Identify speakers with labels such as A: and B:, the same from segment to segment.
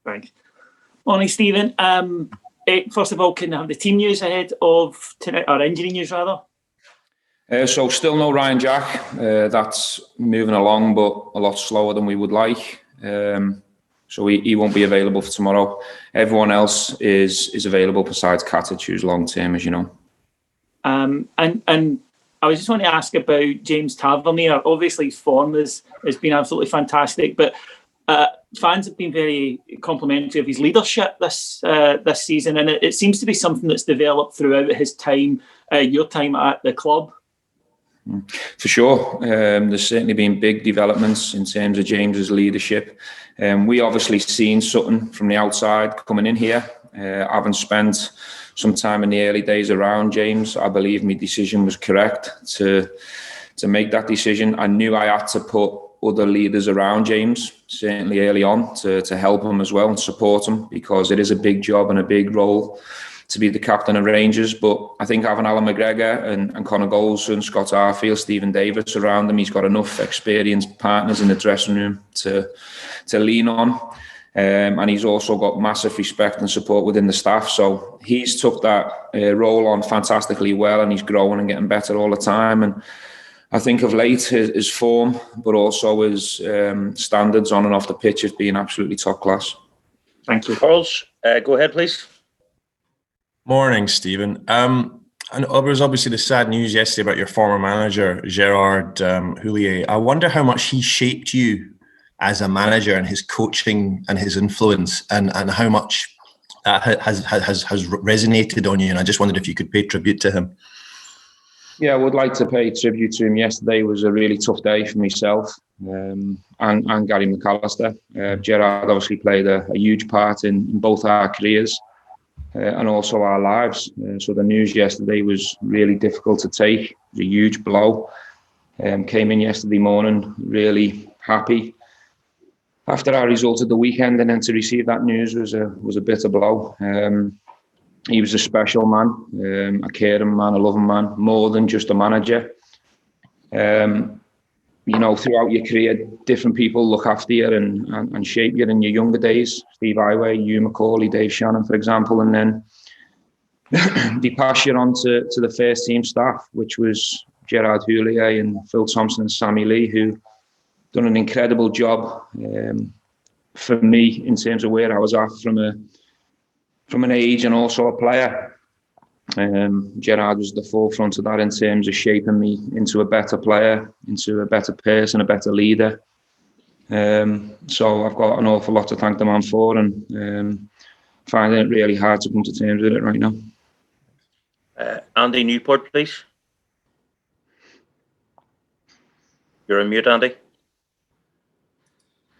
A: Thanks. Morning, Stephen. First of all, can I have the team news ahead of tonight, or injury news rather?
B: So still no Ryan Jack. That's moving along, but a lot slower than we would like. So he won't be available for tomorrow. Everyone else is available besides Katic, who's long term, as you know.
A: And I was just want to ask about James Tavernier. Obviously, his form has been absolutely fantastic, but fans have been very complimentary of his leadership this season, and it seems to be something that's developed throughout his time, your time at the club.
B: For sure. There's certainly been big developments in terms of James's leadership. We obviously seen something from the outside coming in here. Having spent some time in the early days around James, I believe my decision was correct to make that decision. I knew I had to put other leaders around James, certainly early on, to help him as well and support him, because it is a big job and a big role to be the captain of Rangers. But I think having Alan McGregor and Conor Goldson, Scott Arfield, Stephen Davis around him, he's got enough experienced partners in the dressing room to lean on. And he's also got massive respect and support within the staff. So he's took that role on fantastically well, and he's growing and getting better all the time. And I think of late his form, but also his standards on and off the pitch have been absolutely top class.
C: Thank you. Charles, go ahead, please.
D: Morning, Stephen. And there was obviously the sad news yesterday about your former manager, Gerard Houllier. I wonder how much he shaped you as a manager and his coaching and his influence, and how much that has resonated on you. And I just wondered if you could pay tribute to him.
B: Yeah, I would like to pay tribute to him. Yesterday was a really tough day for myself and Gary McAllister. Gerard obviously played a huge part in both our careers and also our lives. So the news yesterday was really difficult to take. It was a huge blow. Came in yesterday morning really happy after our result of the weekend, and then to receive that news was a bitter blow. He was a special man, a caring man, a loving man, more than just a manager. Throughout your career, different people look after you and shape you in your younger days. Steve Highway, Hugh McCauley, Dave Shannon, for example, and then they pass you on to the first team staff, which was Gerard Houllier and Phil Thompson and Sammy Lee, who done an incredible job for me in terms of where I was at from an age and also a player. Gerard was at the forefront of that in terms of shaping me into a better player, into a better person, a better leader. So I've got an awful lot to thank the man for, and finding it really hard to come to terms with it right now.
C: Andy Newport, please. You're on mute, Andy.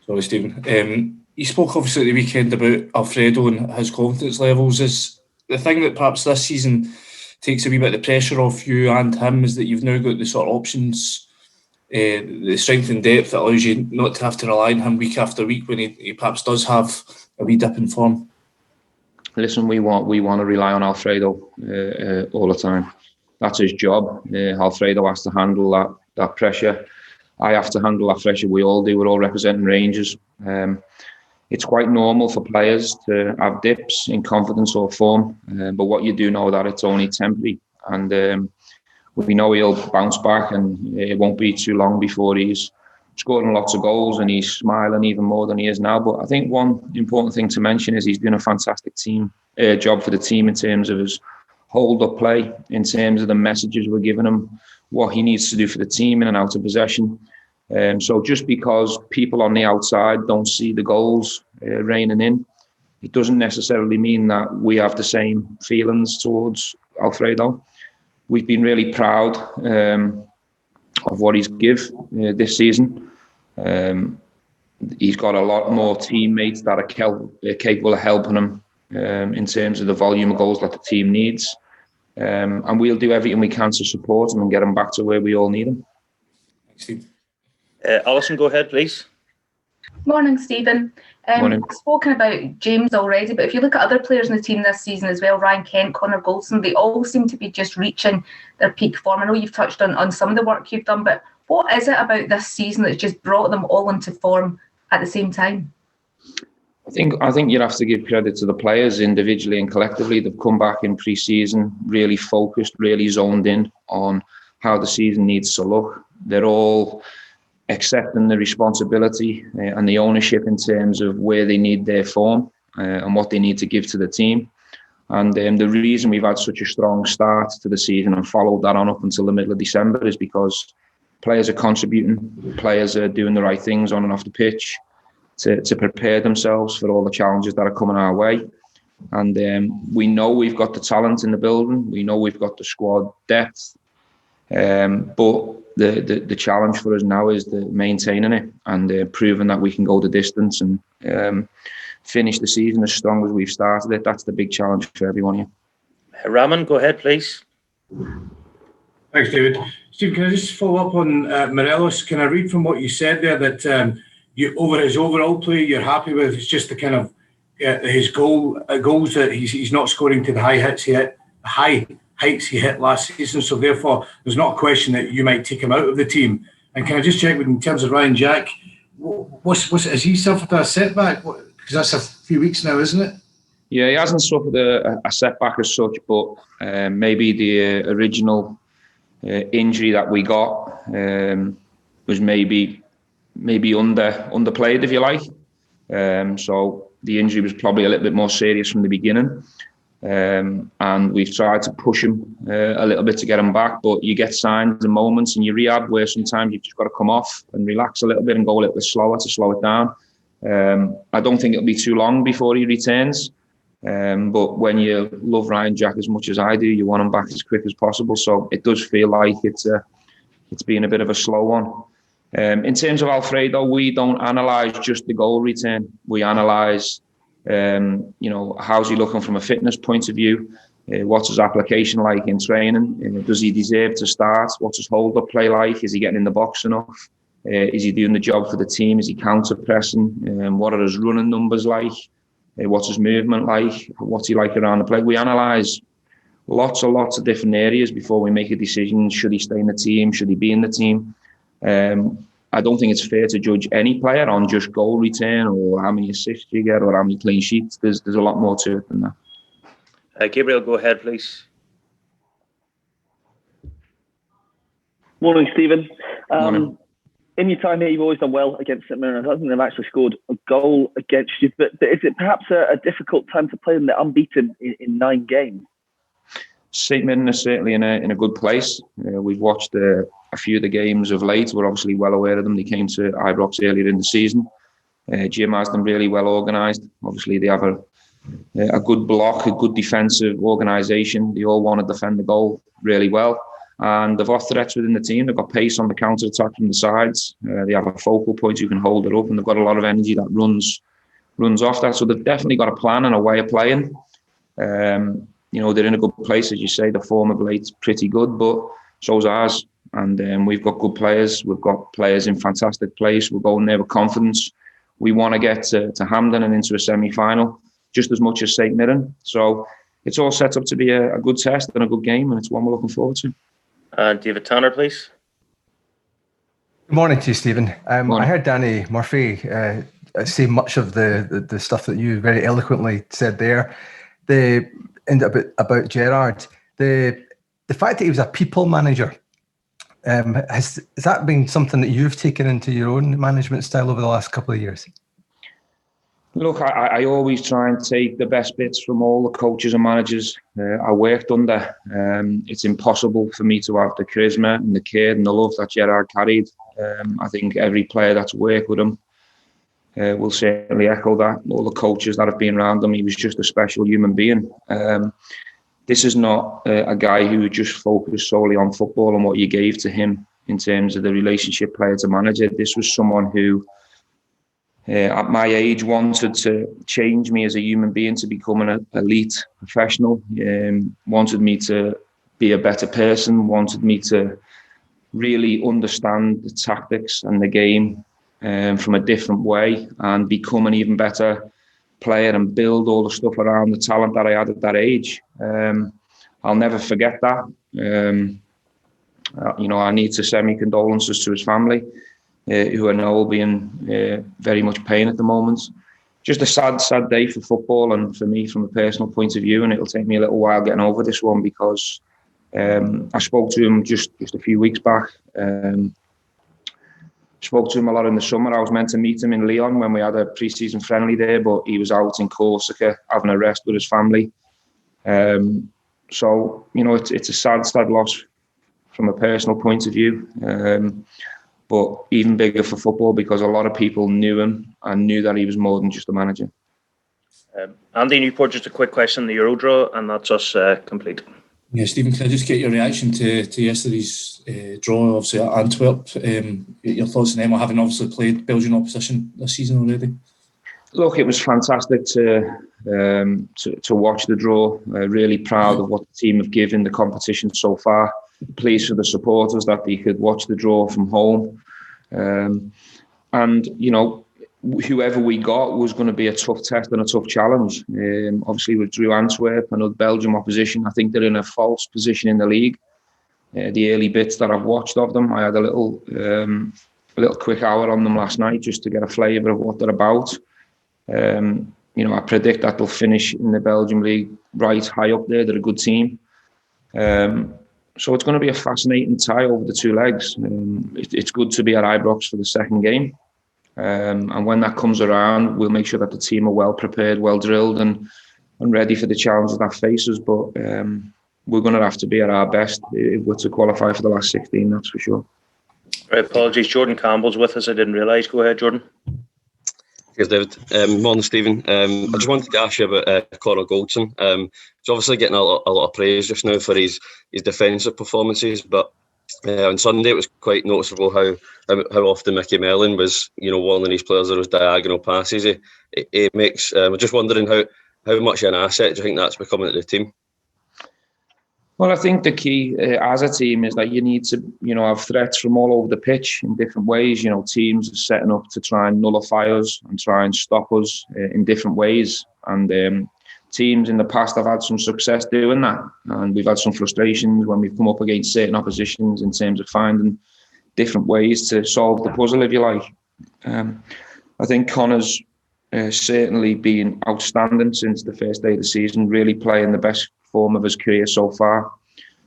E: Sorry, Stephen. You spoke obviously at the weekend about Alfredo and his confidence levels. Is the thing that perhaps this season takes a wee bit of the pressure off you and him is that you've now got the sort of options, the strength and depth that allows you not to have to rely on him week after week when he perhaps does have a wee dip in form?
B: Listen, we want to rely on Alfredo all the time. That's his job. Alfredo has to handle that pressure. I have to handle that pressure. We all do. We're all representing Rangers. It's quite normal for players to have dips in confidence or form, but what you do know that it's only temporary, and we know he'll bounce back, and it won't be too long before he's scoring lots of goals and he's smiling even more than he is now. But I think one important thing to mention is he's doing a fantastic job for the team in terms of his hold-up play, in terms of the messages we're giving him, what he needs to do for the team in and out of possession. So just because people on the outside don't see the goals raining in, it doesn't necessarily mean that we have the same feelings towards Alfredo. We've been really proud of what he's give this season. He's got a lot more teammates that are capable of helping him in terms of the volume of goals that the team needs. And we'll do everything we can to support him and get him back to where we all need him.
E: Thanks, Steve.
C: Alison, go ahead, please.
F: Morning, Stephen.
B: Morning.
F: I've spoken about James already, but if you look at other players in the team this season as well, Ryan Kent, Conor Goldson, they all seem to be just reaching their peak form. I know you've touched on some of the work you've done, but what is it about this season that's just brought them all into form at the same time?
B: I think you'd have to give credit to the players individually and collectively. They've come back in pre-season really focused, really zoned in on how the season needs to look. They're all accepting the responsibility and the ownership in terms of where they need their form and what they need to give to the team. And the reason we've had such a strong start to the season and followed that on up until the middle of December is because players are contributing, players are doing the right things on and off the pitch to prepare themselves for all the challenges that are coming our way. And we know we've got the talent in the building, we know we've got the squad depth, but the challenge for us now is maintaining it and proving that we can go the distance and finish the season as strong as we've started it. That's the big challenge for everyone here.
C: Raman, go ahead, please.
G: Thanks, David. Steve, can I just follow up on Morelos? Can I read from what you said there that you, over his overall play, you're happy with? It's just the kind of his goals that he's not scoring to the high heights he hit last season. So therefore, there's not a question that you might take him out of the team. And can I just check with, in terms of Ryan Jack, has he suffered a setback? Because that's a few weeks now, isn't it?
B: Yeah, he hasn't suffered a setback as such, but maybe the original injury that we got was maybe underplayed, if you like. So the injury was probably a little bit more serious from the beginning. And we've tried to push him a little bit to get him back, but you get signs and moments in your rehab where sometimes you've just got to come off and relax a little bit and go a little bit slower to slow it down. I don't think it'll be too long before he returns. But when you love Ryan Jack as much as I do, you want him back as quick as possible. So it does feel like it's been a bit of a slow one. In terms of Alfredo, we don't analyse just the goal return. We analyse, how's he looking from a fitness point of view? What's his application like in training? Does he deserve to start? What's his hold-up play like? Is he getting in the box enough? Is he doing the job for the team? Is he counter-pressing? What are his running numbers like? What's his movement like? What's he like around the play? We analyse lots of different areas before we make a decision. Should he stay in the team? Should he be in the team? I don't think it's fair to judge any player on just goal return or how many assists you get or how many clean sheets. There's a lot more to it than that.
C: Gabriel, go ahead, please.
H: Morning, Stephen.
B: Morning.
H: In your time here, you've always done well against St Mirren. I don't think they've actually scored a goal against you, but is it perhaps a difficult time to play them? They're unbeaten in 9 games.
B: St Mirren is certainly in a good place. We've watched a few of the games of late. We're obviously well aware of them. They came to Ibrox earlier in the season. Jim has them really well organised. Obviously, they have a good block, a good defensive organisation. They all want to defend the goal really well. And they've got threats within the team. They've got pace on the counter-attack from the sides. They have a focal point who can hold it up, and they've got a lot of energy that runs off that. So they've definitely got a plan and a way of playing. They're in a good place, as you say. The form of late's pretty good, but so's ours. And we've got good players. We've got players in fantastic place. We're going there with confidence. We want to get to Hampden and into a semi-final just as much as St Mirren. So it's all set up to be a good test and a good game, and it's one we're looking forward to.
C: David Tanner, please.
I: Good morning to you, Stephen. I heard Danny Murphy say much of the stuff that you very eloquently said there. About Gerrard. The fact that he was a people manager, has that been something that you've taken into your own management style over the last couple of years?
B: Look, I always try and take the best bits from all the coaches and managers I worked under. It's impossible for me to have the charisma and the care and the love that Gerard carried. I think every player that's worked with him will certainly echo that. All the coaches that have been around him, he was just a special human being. This is not a guy who just focused solely on football and what you gave to him in terms of the relationship player to manager. This was someone who, at my age, wanted to change me as a human being to become an elite professional, wanted me to be a better person, wanted me to really understand the tactics and the game from a different way and become an even better player and build all the stuff around the talent that I had at that age. I'll never forget that. I need to send my condolences to his family, who are now all being very much pain at the moment. just a sad day for football and for me from a personal point of view. And it'll take me a little while getting over this one because I spoke to him just a few weeks back. Spoke to him a lot in the summer. I was meant to meet him in Lyon when we had a pre-season friendly there, but he was out in Corsica having a rest with his family. So, it's a sad loss from a personal point of view. But even bigger for football because a lot of people knew him and knew that he was more than just a manager.
C: Andy Newport, just a quick question on the Euro draw, and that's us complete.
E: Yeah, Stephen, can I just get your reaction to yesterday's draw, obviously at Antwerp? Your thoughts on them, having obviously played Belgian opposition this season already?
B: Look, it was fantastic to watch the draw. Really proud of what the team have given the competition so far. Pleased for the supporters that they could watch the draw from home. And, whoever we got was going to be a tough test and a tough challenge. Obviously, we drew Antwerp, another Belgium opposition. I think they're in a false position in the league. The early bits that I've watched of them, I had a little quick hour on them last night just to get a flavour of what they're about. I predict that they'll finish in the Belgium league right high up there. They're a good team. So it's going to be a fascinating tie over the two legs. It's good to be at Ibrox for the second game. And when that comes around, we'll make sure that the team are well prepared, well drilled and ready for the challenges that faces. But we're going to have to be at our best if we're to qualify for the last 16, that's for sure.
C: Right, apologies. Jordan Campbell's with us. I didn't realise. Go ahead, Jordan.
J: Cheers, David. Morning, Stephen. I just wanted to ask you about Conor Goldson. He's obviously getting a lot of praise just now for his defensive performances, but on Sunday it was quite noticeable how often Mickey Mellon was, warning his players of those diagonal passes. It makes. I'm just wondering how much an asset do you think that's becoming to the team?
B: Well, I think the key as a team is that you need to, have threats from all over the pitch in different ways. Teams are setting up to try and nullify us and try and stop us in different ways. And teams in the past have had some success doing that. And we've had some frustrations when we've come up against certain oppositions in terms of finding different ways to solve the puzzle, if you like. I think Connor's certainly been outstanding since the first day of the season, really playing the best form of his career so far,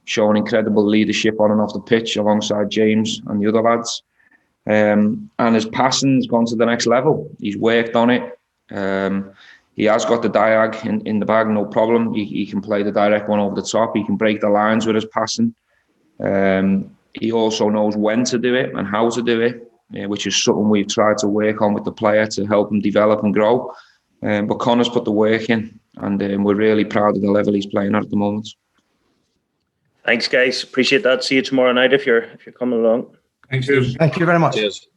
B: showing incredible leadership on and off the pitch alongside James and the other lads. And his passing's gone to the next level. He's worked on it. He has got the diag in the bag, no problem. He can play the direct one over the top. He can break the lines with his passing. He also knows when to do it and how to do it, which is something we've tried to work on with the player to help him develop and grow. But Connor's put the work in, and we're really proud of the level he's playing at the moment.
C: Thanks, guys. Appreciate that. See you tomorrow night if you're coming along.
E: Thank you.
I: Thank you very much.
J: Cheers.